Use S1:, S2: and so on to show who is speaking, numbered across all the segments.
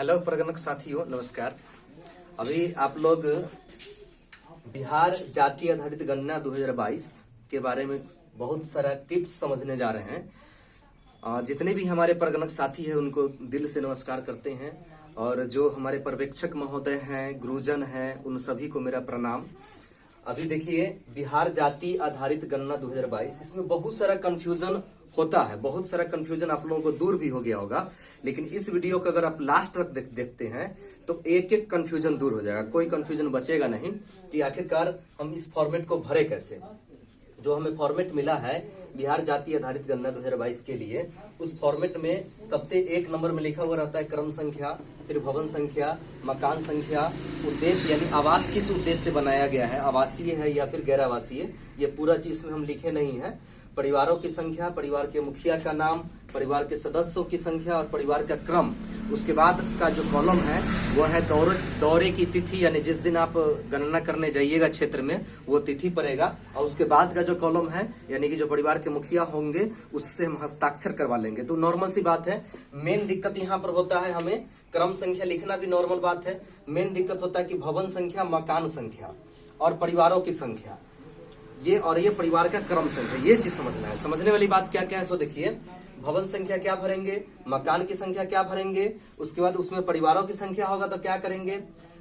S1: Hello प्रगणक साथियों, नमस्कार। अभी आप लोग बिहार जाति आधारित गणना 2022 के बारे में बहुत सारा टिप्स समझने जा रहे हैं। जितने भी हमारे प्रगणक साथी हैं उनको दिल से नमस्कार करते हैं, और जो हमारे पर्यवेक्षक महोदय हैं, गुरुजन हैं, उन सभी को मेरा प्रणाम। अभी देखिए, बिहार जाति आधारित गणना 2022, इसमें बहुत सारा कंफ्यूजन होता है, बहुत सारा कंफ्यूजन आप लोगों को दूर भी हो गया होगा। लेकिन इस वीडियो को अगर आप लास्ट तक देखते हैं तो एक एक कंफ्यूजन दूर हो जाएगा, कोई कंफ्यूजन बचेगा नहीं कि आखिरकार हम इस फॉर्मेट को भरे कैसे। जो हमें फॉर्मेट मिला है बिहार जाति आधारित गणना 2022 के लिए, उस फॉर्मेट में सबसे एक नंबर में लिखा हुआ रहता है क्रम संख्या, फिर भवन संख्या, मकान संख्या, उद्देश्य यानी आवास किस उद्देश्य से बनाया गया है, आवासीय है या फिर गैर आवासीय, ये पूरा चीज में हम लिखे नहीं है। परिवारों की संख्या, परिवार के मुखिया का नाम, परिवार के सदस्यों की संख्या और परिवार का क्रम। उसके बाद का जो कॉलम है वो है दौरे की तिथि, यानी जिस दिन आप गणना करने जाइएगा क्षेत्र में वो तिथि पड़ेगा। और उसके बाद का जो कॉलम है यानी कि जो परिवार के मुखिया होंगे उससे हम हस्ताक्षर करवा लेंगे। तो नॉर्मल सी बात है। मेन दिक्कत यहाँ पर होता है, हमें क्रम संख्या लिखना भी नॉर्मल बात है। मेन दिक्कत होता है कि भवन संख्या, मकान संख्या और परिवारों की संख्या, ये परिवार का क्रम संख्या, ये चीज समझना है। समझने वाली बात क्या क्या है, सो देखिए, भवन संख्या क्या भरेंगे, मकान की संख्या क्या भरेंगे, उसके बाद उसमें परिवारों की संख्या होगा तो क्या करेंगे,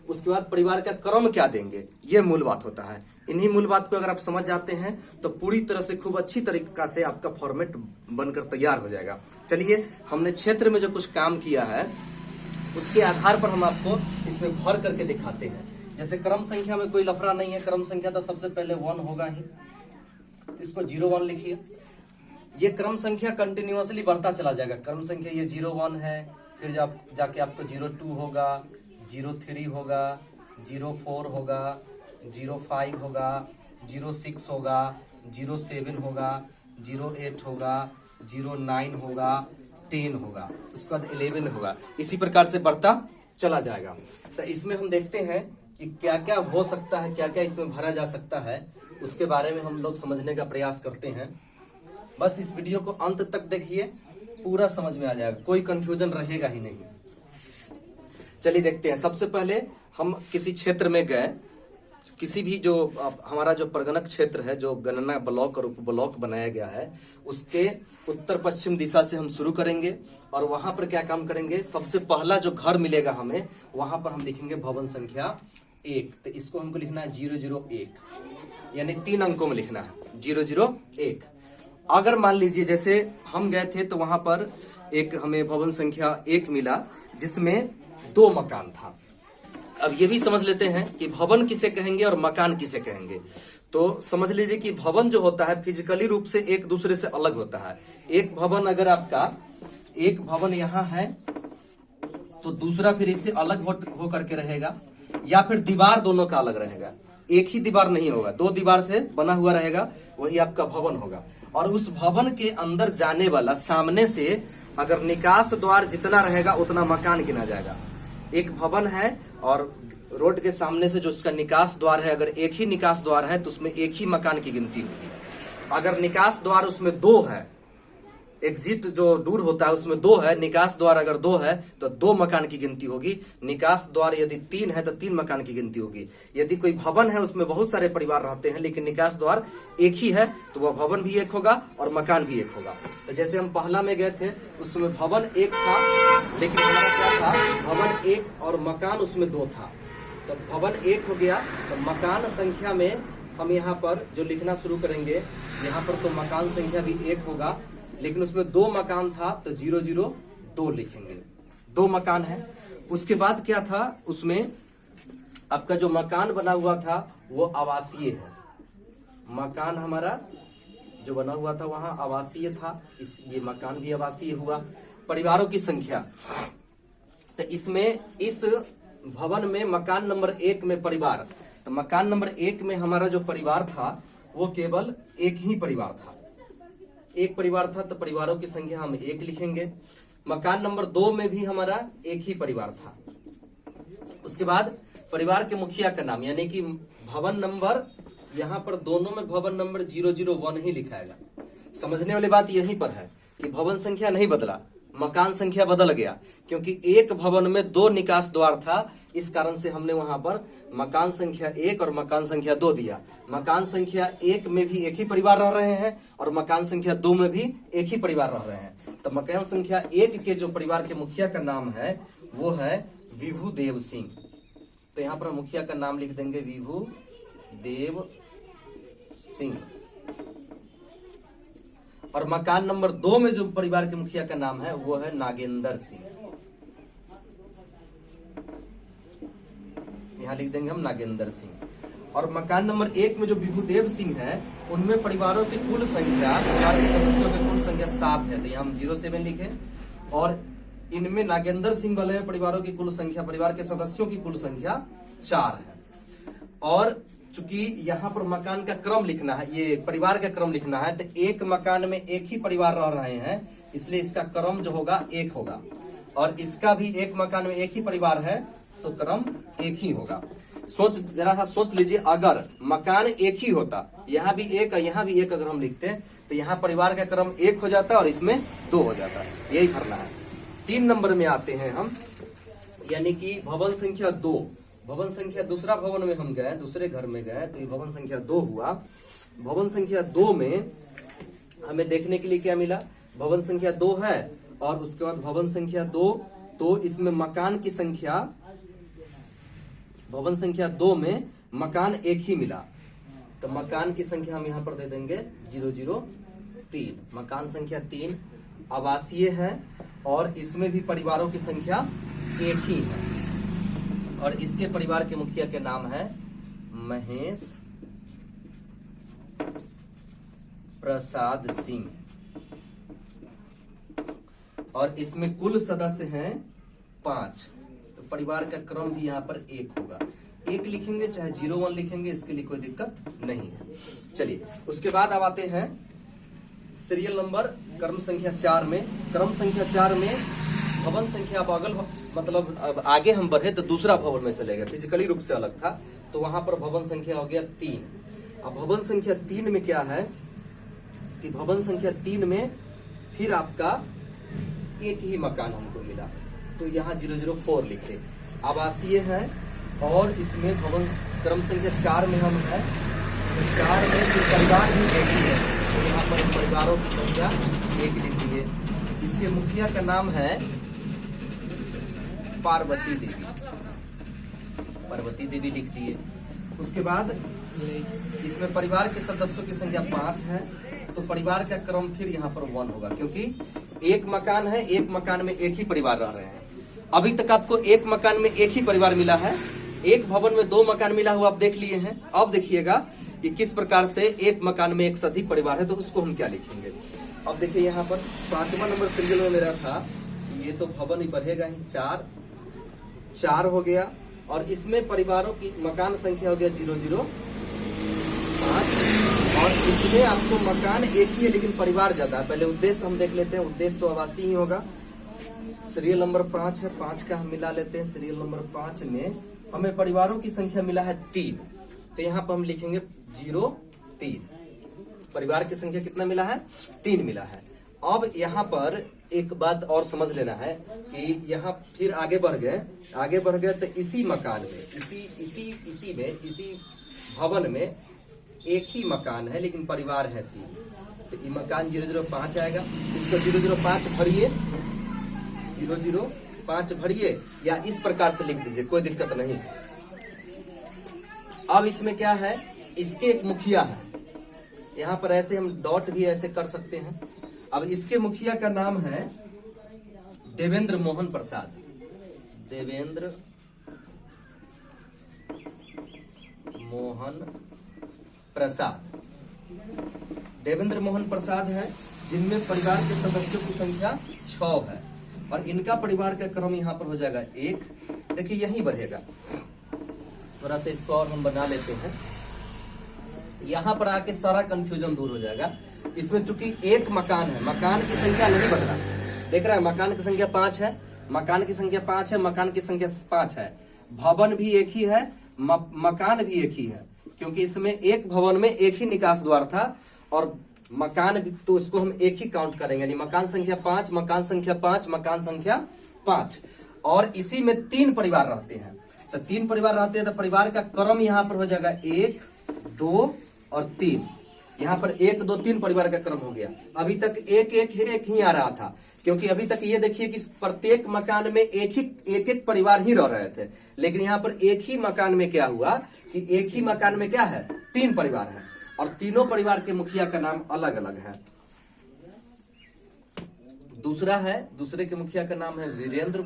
S1: उसके बाद परिवार का क्रम क्या देंगे, ये मूल बात होता है। इन्हीं मूल बात को अगर आप समझ जाते हैं तो पूरी तरह से खूब अच्छी तरीका से आपका फॉर्मेट बनकर तैयार हो जाएगा। चलिए, हमने क्षेत्र में जो कुछ काम किया है उसके आधार पर हम आपको इसमें भर करके दिखाते हैं। जैसे क्रम संख्या में कोई लफड़ा नहीं है, क्रम संख्या तो सबसे पहले 1 होगा ही, तो इसको 01 लिखिए। ये क्रम संख्या कंटिन्यूअसली बढ़ता चला जाएगा। क्रम संख्या ये 01 है, फिर जाके आपको 02 होगा, 03 होगा, 04 होगा, 05 होगा, 06 होगा, 07 होगा, 08 होगा, 09 होगा, 10 होगा, उसके बाद 11 होगा। इसी प्रकार से बढ़ता चला जाएगा। तो इसमें हम देखते हैं कि क्या क्या हो सकता है, क्या क्या इसमें भरा जा सकता है, उसके बारे में हम लोग समझने का प्रयास करते हैं। बस इस वीडियो को अंत तक देखिए, पूरा समझ में आ जाएगा, कोई कंफ्यूजन रहेगा ही नहीं। चलिए देखते हैं। सबसे पहले हम किसी क्षेत्र में गए, किसी भी जो हमारा जो प्रगणक क्षेत्र है, जो गणना ब्लॉक और उप ब्लॉक बनाया गया है, उसके उत्तर पश्चिम दिशा से हम शुरू करेंगे। और वहां पर क्या काम करेंगे, सबसे पहला जो घर मिलेगा हमें, वहां पर हम लिखेंगे भवन संख्या 1। तो इसको हमको लिखना है 001, यानी 3 अंकों में लिखना है 001। अगर मान लीजिए जैसे हम गए थे तो वहां पर एक हमें भवन संख्या 1 मिला जिसमें 2 मकान था। अब ये भी समझ लेते हैं कि भवन किसे कहेंगे और मकान किसे कहेंगे। तो समझ लीजिए कि भवन जो होता है फिजिकली रूप से एक दूसरे से अलग होता है। एक भवन अगर आपका, एक भवन यहाँ है तो दूसरा फिर इससे अलग हो करके रहेगा, या फिर दीवार दोनों का अलग रहेगा। एक ही दीवार नहीं होगा, 2 दीवार से बना हुआ रहेगा, वही आपका भवन होगा। और उस भवन के अंदर जाने वाला सामने से अगर निकास द्वार जितना रहेगा उतना मकान गिना जाएगा। एक भवन है और रोड के सामने से जो उसका निकास द्वार है, अगर एक ही निकास द्वार है तो उसमें एक ही मकान की गिनती होगी। अगर निकास द्वार उसमें 2 है, एग्जिट जो दूर होता है उसमें 2 है, निकास द्वार अगर 2 है तो 2 मकान की गिनती होगी। निकास द्वार यदि 3 है तो 3 मकान की गिनती होगी। यदि कोई भवन है उसमें बहुत सारे परिवार रहते हैं लेकिन निकास द्वार एक ही है तो वह भवन भी एक होगा और मकान भी एक होगा। तो जैसे हम पहला में गए थे उसमें भवन 1 था, लेकिन हमारा क्या था, भवन 1 और मकान उसमें 2 था। तो भवन 1 हो गया, तो मकान संख्या में हम यहाँ पर जो लिखना शुरू करेंगे, यहाँ पर तो मकान संख्या भी 1 होगा, लेकिन उसमें 2 मकान था तो 002 लिखेंगे, 2 मकान है। उसके बाद क्या था, उसमें आपका जो मकान बना हुआ था वो आवासीय है। मकान हमारा जो बना हुआ था वहां आवासीय था, ये मकान भी आवासीय हुआ। परिवारों की संख्या, तो इसमें इस भवन में मकान नंबर 1 में परिवार, तो मकान नंबर 1 में हमारा जो परिवार था वो केवल एक ही परिवार था, एक परिवार था, तो परिवारों की संख्या हम 1 लिखेंगे। मकान नंबर 2 में भी हमारा एक ही परिवार था। उसके बाद परिवार के मुखिया का नाम, यानी कि भवन नंबर, यहाँ पर दोनों में भवन नंबर 001 ही लिखाएगा। समझने वाली बात यहीं पर है कि भवन संख्या नहीं बदला, मकान संख्या बदल गया, क्योंकि एक भवन में 2 निकास द्वार था, इस कारण से हमने वहां पर मकान संख्या 1 और मकान संख्या 2 दिया। मकान संख्या 1 में भी एक ही परिवार रह रहे हैं और मकान संख्या 2 में भी एक ही परिवार रह रहे हैं। तो मकान संख्या 1 के जो परिवार के मुखिया का नाम है वो है विभू देव सिंह। तो यहाँ पर मुखिया का नाम लिख देंगे विभू देव सिंह। और मकान नंबर 2 में जो परिवार के मुखिया का नाम है वो है नागेंद्र सिंह। यहां लिख देंगे हम नागेंद्र सिंह। और मकान नंबर 1 में जो विभूदेव सिंह है, उनमें परिवारों की कुल संख्या, परिवार के सदस्यों की कुल संख्या 7 है, तो यहाँ हम 07 लिखे। और इनमें नागेंद्र सिंह वाले में परिवारों की कुल संख्या, परिवार के सदस्यों की कुल संख्या 4 है। और चूंकि यहाँ पर मकान का क्रम लिखना है, ये परिवार का क्रम लिखना है, तो एक मकान में एक ही परिवार रह रहे हैं, इसलिए इसका क्रम जो होगा 1 होगा। और इसका भी एक मकान में एक ही परिवार है तो क्रम 1 ही होगा। जरा सा सोच लीजिए, अगर मकान 1 ही होता, यहाँ भी 1 और यहाँ भी 1 अगर हम लिखते हैं तो यहाँ परिवार का क्रम 1 हो जाता और इसमें 2 हो जाता। यही करना है। 3 नंबर में आते हैं हम, यानी कि भवन संख्या 2। भवन संख्या, दूसरा भवन में हम गए, दूसरे घर में गए, तो ये भवन संख्या 2 हुआ। भवन संख्या 2 में हमें देखने के लिए क्या मिला, भवन संख्या 2 है और उसके बाद भवन संख्या 2, तो इसमें मकान की संख्या, भवन संख्या 2 में मकान 1 ही मिला, तो मकान की संख्या हम यहाँ पर दे देंगे 003। मकान संख्या 3 आवासीय है और इसमें भी परिवारों की संख्या 1 ही है। और इसके परिवार के मुखिया के नाम है महेश प्रसाद सिंह। और इसमें कुल सदस्य हैं 5, तो परिवार का क्रम भी यहाँ पर 1 होगा। 1 लिखेंगे चाहे 01 लिखेंगे, इसके लिए कोई दिक्कत नहीं है। चलिए, उसके बाद अब आते हैं सीरियल नंबर क्रम संख्या 4 में। क्रम संख्या 4 में भवन संख्या बगल, मतलब अब आगे हम बढ़े तो दूसरा भवन में चले गए, फिजिकली रूप से अलग था, तो वहां पर भवन संख्या हो गया 3। अब भवन संख्या 3 में क्या है कि भवन संख्या 3 में फिर आपका 1 ही मकान हमको मिला, तो यहाँ 004 लिखे। आवासीय है और इसमें भवन क्रम संख्या 4 में हम है, तो 4 में फिर परिवार भी 1 ही है, तो यहाँ पर परिवारों की संख्या 1 लिख दिए। इसके मुखिया का नाम है पार्वती देवी, पार्वती देवी लिख दिए। उसके बाद इसमें परिवार के सदस्यों की संख्या 5 है, तो परिवार का क्रम फिर यहाँ पर 1 होगा, क्योंकि 1 मकान है, 1 मकान में 1 ही परिवार रह रहे हैं। अभी तक आपको 1 मकान में 1 ही परिवार मिला है, 1 भवन में 2 मकान मिला हुआ आप देख लिए हैं। अब देखिएगा कि किस प्रकार से 1 मकान में 1 से अधिक परिवार है, तो उसको हम क्या लिखेंगे। अब देखिए यहाँ पर 5वां नंबर सीरियल में मेरा था, ये तो भवन ही बढ़ेगा ही, 4 हो गया। और इसमें परिवारों की मकान संख्या हो गया 005। और इसमें आपको मकान 1 ही है लेकिन परिवार ज्यादा है। पहले उद्देश्य हम देख लेते हैं, उद्देश्य तो आवासीय ही होगा। सीरियल नंबर 5 है, 5 का हम मिला लेते हैं। सीरियल नंबर 5 में हमें परिवारों की संख्या मिला है 3, तो यहाँ पर हम लिखेंगे 03। परिवार की संख्या कितना मिला है, 3 मिला है। अब यहाँ पर एक बात और समझ लेना है कि यहाँ फिर आगे बढ़ गए तो इसी मकान में, इसी भवन में 1 ही मकान है लेकिन परिवार है 3, तो ये मकान 005 आएगा। इसको 005 भरिए, 005 भरिए या इस प्रकार से लिख दीजिए, कोई दिक्कत नहीं। अब इसमें क्या है, इसके एक मुखिया है, यहाँ पर ऐसे हम डॉट भी ऐसे कर सकते हैं। अब इसके मुखिया का नाम है देवेंद्र मोहन प्रसाद। देवेंद्र मोहन प्रसाद, देवेंद्र मोहन प्रसाद है, जिनमें परिवार के सदस्यों की संख्या 6 है। और इनका परिवार का क्रम यहाँ पर हो जाएगा 1। देखिए यहीं बढ़ेगा, थोड़ा सा इसको और हम बना लेते हैं, यहाँ पर आके सारा कंफ्यूजन दूर हो जाएगा। इसमें चूंकि 1 मकान है, मकान की संख्या नहीं बदला, देख रहा है, मकान की संख्या 5 है, मकान की संख्या 5 है, मकान की संख्या 5 है। भवन भी 1 ही है, मकान भी 1 ही है, क्योंकि इसमें 1 भवन में 1 ही निकास द्वार था और मकान भी, तो इसको हम एक ही काउंट करेंगे, यानी मकान संख्या 5, मकान संख्या 5, मकान संख्या 5। और इसी में 3 परिवार रहते हैं, तो 3 परिवार रहते हैं, तो परिवार का क्रम यहाँ पर हो जाएगा 1, 2 और 3। यहाँ पर 1, 2, 3 परिवार का क्रम हो गया। अभी तक एक ही आ रहा था, क्योंकि अभी तक ये देखिए कि प्रत्येक मकान में एक परिवार ही रह रहे थे, लेकिन यहाँ पर एक ही मकान में क्या हुआ कि एक ही मकान में क्या है, 3 परिवार है, और तीनों परिवार के मुखिया का नाम अलग अलग है। दूसरे के मुखिया का नाम है वीरेंद्र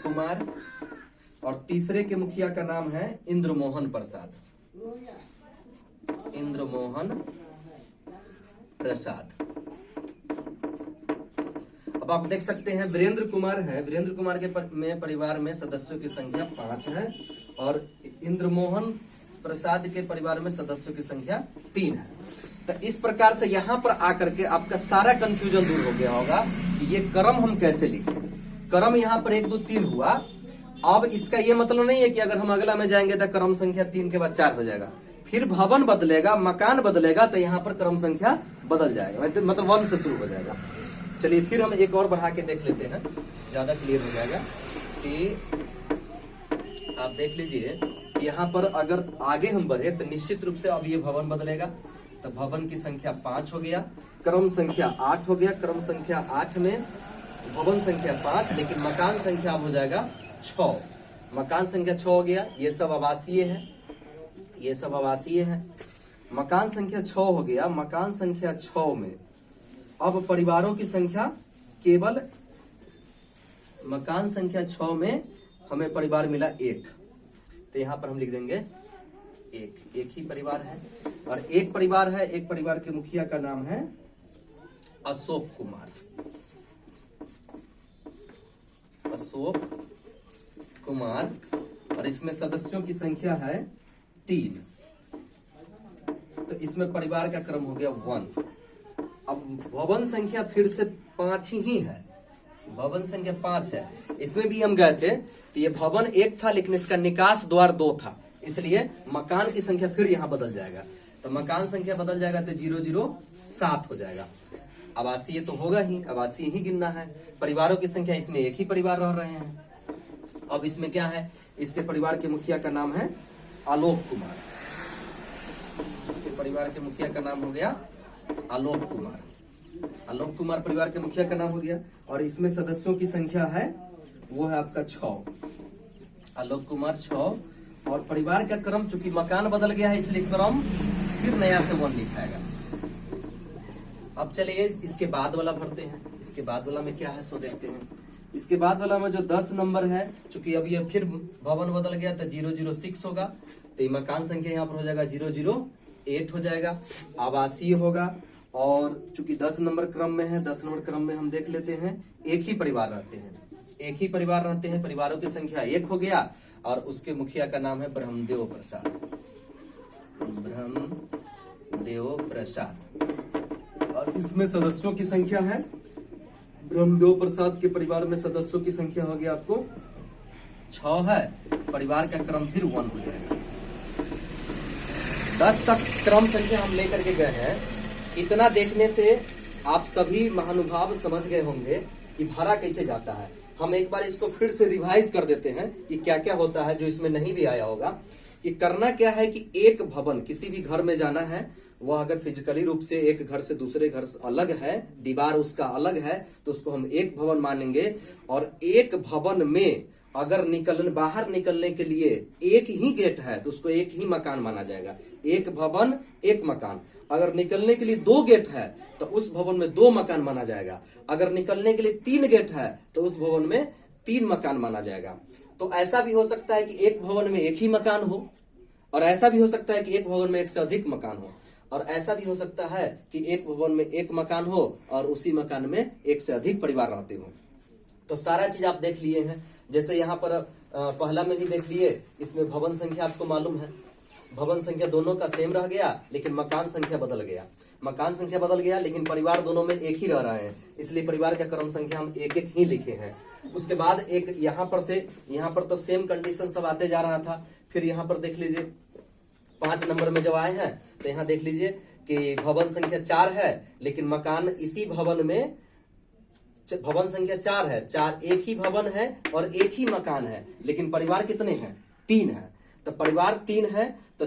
S1: कुमार, और तीसरे के मुखिया का नाम है इंद्रमोहन प्रसाद। अब आप देख सकते हैं वीरेंद्र कुमार के परिवार में सदस्यों की संख्या 5 है, और इंद्रमोहन प्रसाद के परिवार में सदस्यों की संख्या 3 है। तो इस प्रकार से यहाँ पर आकर के आपका सारा कंफ्यूजन दूर हो गया होगा कि ये क्रम हम कैसे लिखें। क्रम यहाँ पर 1, 2, 3 हुआ। अब इसका ये मतलब नहीं है कि अगर हम अगला में जाएंगे तो क्रम संख्या 3 के बाद 4 हो जाएगा, फिर भवन बदलेगा, मकान बदलेगा, तो यहाँ पर क्रम संख्या बदल जाएगा, मतलब 1 से शुरू हो जाएगा। चलिए फिर हम एक और बढ़ा के देख लेते हैं, ज्यादा क्लियर हो जाएगा। कि आप देख लीजिए कि यहाँ पर अगर आगे हम बढ़े तो निश्चित रूप से अब ये भवन बदलेगा, तो भवन की संख्या 5 हो गया, क्रम संख्या 8 हो गया, क्रम संख्या 8 में भवन संख्या 5, लेकिन मकान संख्या हो जाएगा 6। मकान संख्या 6 हो गया, ये सब आवासीय है, मकान संख्या 6 हो गया। मकान संख्या 6 में अब परिवारों की संख्या केवल, मकान संख्या 6 में हमें परिवार मिला 1, तो यहां पर हम लिख देंगे एक ही परिवार है, और एक परिवार के मुखिया का नाम है अशोक कुमार, और इसमें सदस्यों की संख्या है 3, तो इसमें परिवार का क्रम हो गया 1। अब भवन संख्या फिर से 5 ही है, भवन संख्या 5 है। इसमें भी हम गए थे तो ये भवन 1 था, लेकिन इसका निकास द्वार 2 था, इसलिए मकान की संख्या फिर यहाँ बदल जाएगा, तो मकान संख्या बदल जाएगा तो 007 हो जाएगा। आवासीय तो होगा ही, आवासीय ही गिनना है। परिवारों की संख्या, इसमें एक ही परिवार रह रहे हैं। अब इसमें क्या है, इसके परिवार के मुखिया का नाम है आलोक कुमार, इसके परिवार के मुखिया का नाम हो गया आलोक कुमार परिवार के मुखिया का नाम हो गया, और इसमें सदस्यों की संख्या है वो है आपका 6, आलोक कुमार 6, और परिवार का क्रम, चूंकि मकान बदल गया है इसलिए क्रम फिर नया से 1 लिखाएगा। अब चलिए इसके बाद वाला भरते हैं, इसके बाद वाला में क्या है सो देखते हैं। इसके बाद वाला में जो 10 नंबर है, चूंकि अब ये फिर भवन बदल गया तो 006 होगा, तो ये मकान संख्या यहाँ पर हो जाएगा 008 हो जाएगा। आवासीय होगा, और चूंकि 10 नंबर क्रम में है, 10 नंबर क्रम में हम देख लेते हैं एक ही परिवार रहते हैं, परिवारों की संख्या 1 हो गया, और उसके मुखिया का नाम है ब्रह्मदेव प्रसाद, और इसमें सदस्यों की संख्या है, ब्रह्मदेव प्रसाद के परिवार में सदस्यों की संख्या हो गया आपको 6 है, परिवार का क्रम फिर 1 हो जाएगा। 10 तक क्रम संख्या हम लेकर के गए हैं। इतना देखने से आप सभी महानुभाव समझ गए होंगे कि भरा कैसे जाता है। हम एक बार इसको फिर से रिवाइज कर देते हैं कि क्या क्या होता है, जो इसमें नहीं भी आया होगा। कि करना क्या है कि एक भवन, किसी भी घर में जाना है, वह अगर फिजिकली रूप से एक घर से दूसरे घर से अलग है, दीवार उसका अलग है, तो उसको हम एक भवन मानेंगे। और एक भवन में अगर बाहर निकलने के लिए एक ही गेट है तो उसको एक ही मकान माना जाएगा। एक भवन एक मकान। अगर निकलने के लिए 2 गेट है तो उस भवन में 2 मकान माना जाएगा। अगर निकलने के लिए 3 गेट है तो उस भवन में 3 मकान माना जाएगा। तो ऐसा भी हो सकता है कि एक भवन में एक ही मकान हो, और ऐसा भी हो सकता है कि एक भवन में एक से अधिक मकान हो, और ऐसा भी हो सकता है कि एक भवन में एक मकान हो और उसी मकान में एक से अधिक परिवार रहते हो। तो सारा चीज आप देख लिए हैं। जैसे यहाँ पर पहला में ही देख लिए, इसमें भवन संख्या आपको मालूम है, भवन संख्या दोनों का सेम रह गया, लेकिन मकान संख्या बदल गया। मकान संख्या बदल गया लेकिन परिवार दोनों में एक ही रह रहे हैं, इसलिए परिवार का क्रम संख्या हम एक एक ही लिखे हैं। उसके बाद एक यहाँ पर तो सेम कंडीशन सब आते जा रहा था। फिर यहाँ पर देख लीजिए, 5 नंबर में जब आए हैं तो यहाँ देख लीजिए कि भवन संख्या 4 है, लेकिन मकान इसी भवन में भवन संख्या 4 है, 4 एक ही भवन है और एक ही मकान है, लेकिन परिवार कितने हैं? 3 है। तो परिवार 3 है तो